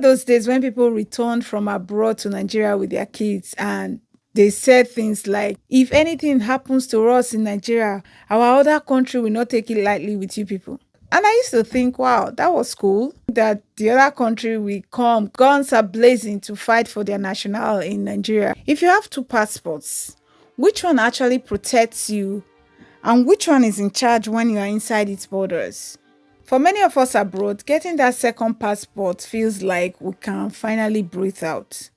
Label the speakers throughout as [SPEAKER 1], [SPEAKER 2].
[SPEAKER 1] Those days when people returned from abroad to Nigeria with their kids and they said things like, if anything happens to us in Nigeria, our other country will not take it lightly with you people. And I used to think, wow, that was cool that the other country will come, guns are blazing to fight for their national in Nigeria. If you have two passports, which one actually protects you and which one is in charge when you are inside its borders? For many of us abroad, getting that second passport feels like we can finally breathe out.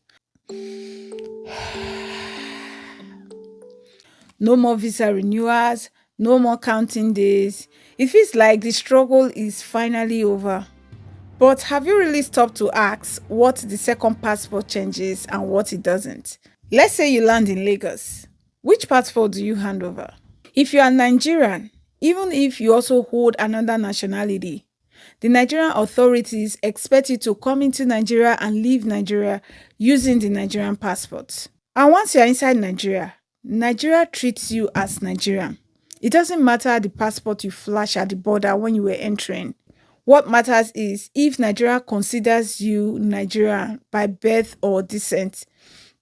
[SPEAKER 1] No more visa renewals, no more counting days. It feels like the struggle is finally over. But have you really stopped to ask what the second passport changes and what it doesn't? Let's say you land in Lagos. Which passport do you hand over? If you are Nigerian, even if you also hold another nationality, the Nigerian authorities expect you to come into Nigeria and leave Nigeria using the Nigerian passport. And once you're inside Nigeria, Nigeria treats you as Nigerian. It doesn't matter the passport you flash at the border when you were entering. What matters is if Nigeria considers you Nigerian by birth or descent,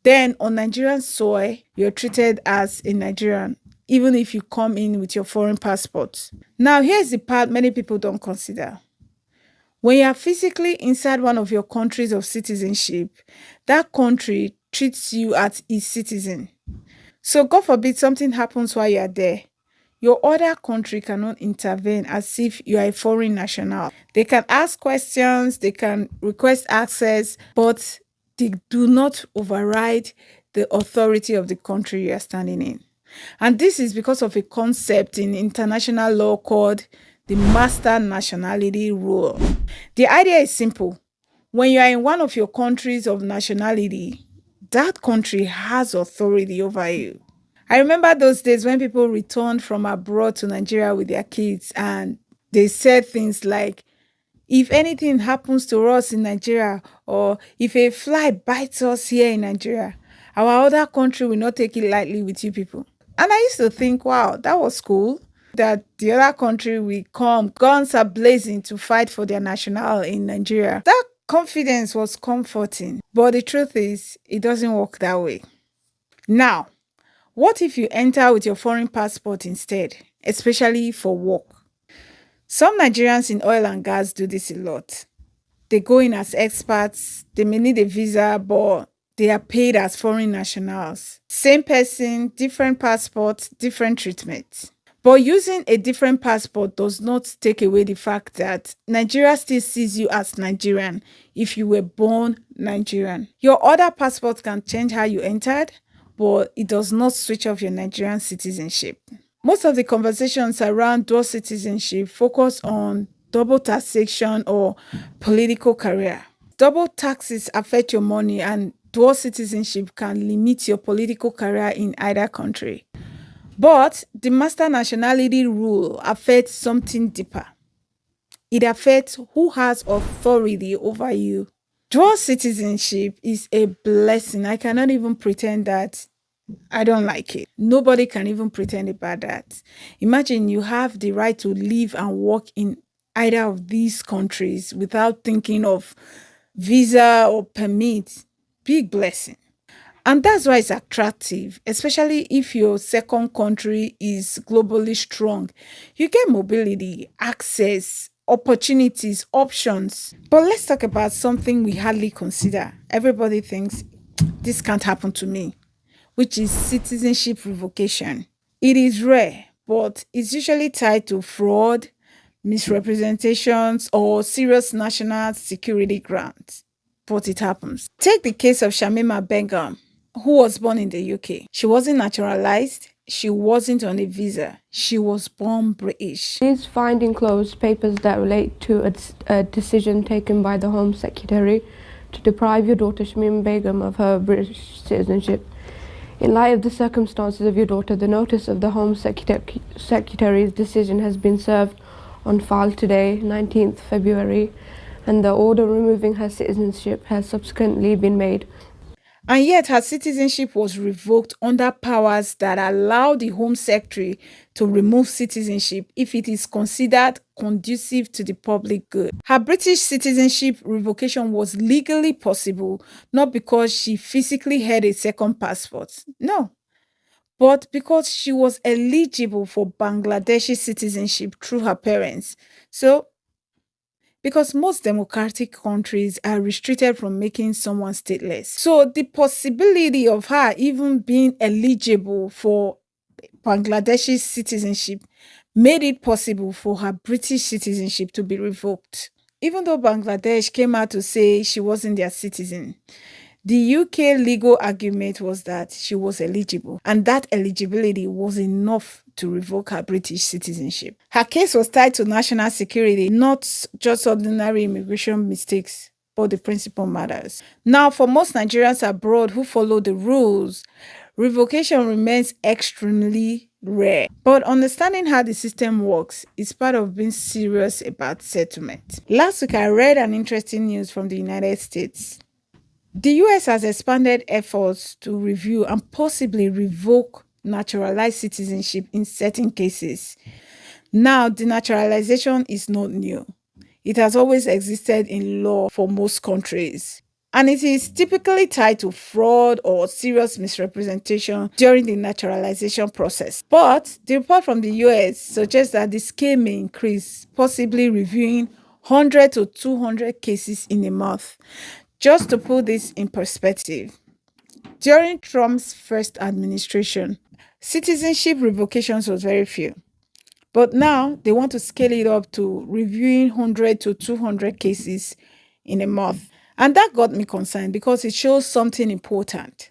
[SPEAKER 1] then on Nigerian soil, you're treated as a Nigerian, even if you come in with your foreign passport. Now, here's the part many people don't consider. When you are physically inside one of your countries of citizenship, that country treats you as its citizen. So, God forbid something happens while you are there, your other country cannot intervene as if you are a foreign national. They can ask questions, they can request access, but they do not override the authority of the country you are standing in. And this is because of a concept in international law called the master nationality rule. The idea is simple. When you are in one of your countries of nationality, that country has authority over you. I remember those days when people returned from abroad to Nigeria with their kids and they said things like, if anything happens to us in Nigeria or if a fly bites us here in Nigeria, our other country will not take it lightly with you people. And I used to think, wow, that was cool that the other country will come, guns are blazing to fight for their national in Nigeria. That confidence was comforting. But the truth is, it doesn't work that way. Now, what if you enter with your foreign passport instead, especially for work? Some Nigerians in oil and gas do this a lot. They go in as experts, they may need a visa, but they are paid as foreign nationals. Same person, different passports, different treatment. But using a different passport does not take away the fact that Nigeria still sees you as Nigerian if you were born Nigerian. Your other passport can change how you entered, but it does not switch off your Nigerian citizenship. Most of the conversations around dual citizenship focus on double taxation or political career. Double taxes affect your money and dual citizenship can limit your political career in either country. But the master nationality rule affects something deeper. It affects who has authority over you. Dual citizenship is a blessing. I cannot even pretend that I don't like it. Nobody can even pretend about that. Imagine you have the right to live and work in either of these countries without thinking of visa or permit. Big blessing. And that's why it's attractive, especially if your second country is globally strong. You get mobility, access, opportunities, options. But let's talk about something we hardly consider. Everybody thinks this can't happen to me, which is citizenship revocation. It is rare, but it's usually tied to fraud, misrepresentations, or serious national security grounds. But it happens. Take the case of Shamima Begum, who was born in the UK. She wasn't naturalized. She wasn't on a visa. She was born British.
[SPEAKER 2] Please find enclosed papers that relate to a decision taken by the Home Secretary to deprive your daughter Shamima Begum of her British citizenship. In light of the circumstances of your daughter, the notice of the Home Secretary's decision has been served on file today, 19th February, and the order removing her citizenship has subsequently been made.
[SPEAKER 1] And yet, her citizenship was revoked under powers that allow the Home Secretary to remove citizenship if it is considered conducive to the public good. Her British citizenship revocation was legally possible, not because she physically had a second passport, no, but because she was eligible for Bangladeshi citizenship through her parents. So, because most democratic countries are restricted from making someone stateless. So the possibility of her even being eligible for Bangladeshi citizenship made it possible for her British citizenship to be revoked. Even though Bangladesh came out to say she wasn't their citizen, the UK legal argument was that she was eligible, and that eligibility was enough to revoke her British citizenship. Her case was tied to national security, not just ordinary immigration mistakes, but the principal matters. Now, for most Nigerians abroad who follow the rules, revocation remains extremely rare. But understanding how the system works is part of being serious about settlement. Last week, I read an interesting news from the United States. The US has expanded efforts to review and possibly revoke naturalized citizenship in certain cases. Now, denaturalization is not new. It has always existed in law for most countries. And it is typically tied to fraud or serious misrepresentation during the naturalization process. But the report from the US suggests that the scale may increase, possibly reviewing 100 to 200 cases in a month. Just to put this in perspective, during Trump's first administration, citizenship revocations was very few. But now they want to scale it up to reviewing 100 to 200 cases in a month. And that got me concerned because it shows something important.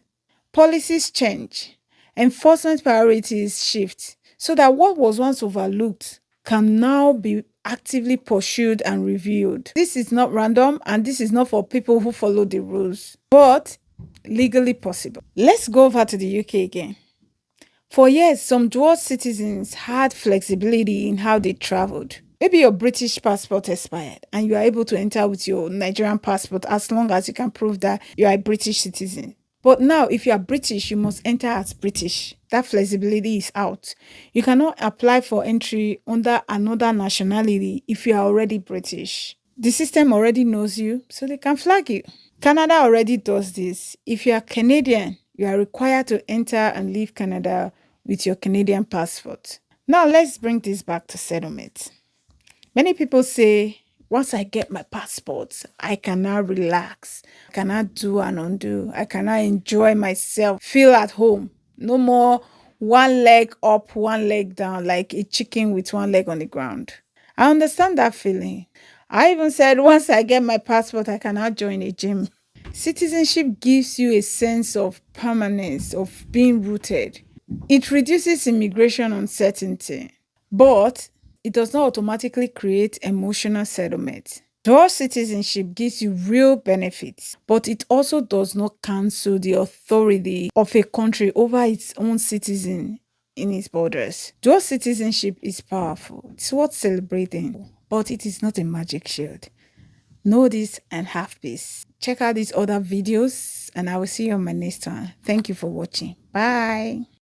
[SPEAKER 1] Policies change, enforcement priorities shift, so that what was once overlooked can now be actively pursued and reviewed. This is not random and this is not for people who follow the rules, but legally possible. Let's go over to the UK again. For years, some dual citizens had flexibility in how they traveled. Maybe your British passport expired and you are able to enter with your Nigerian passport as long as you can prove that you are a British citizen. But now, if you are British, you must enter as British. That flexibility is out. You cannot apply for entry under another nationality if you are already British. The system already knows you, so they can flag you. Canada already does this. If you are Canadian, you are required to enter and leave Canada with your Canadian passport. Now, let's bring this back to settlement. Many people say, once I get my passport, I can now relax. I cannot do and undo. I cannot enjoy myself, feel at home. No more one leg up, one leg down, like a chicken with one leg on the ground. I understand that feeling. I even said, once I get my passport, I cannot join a gym. Citizenship gives you a sense of permanence, of being rooted. It reduces immigration uncertainty, but it does not automatically create emotional settlement. Dual citizenship gives you real benefits, but it also does not cancel the authority of a country over its own citizen in its borders. Dual citizenship is powerful. It's worth celebrating, but it is not a magic shield. Know this and have peace. Check out these other videos and I will see you on my next one. Thank you for watching. Bye.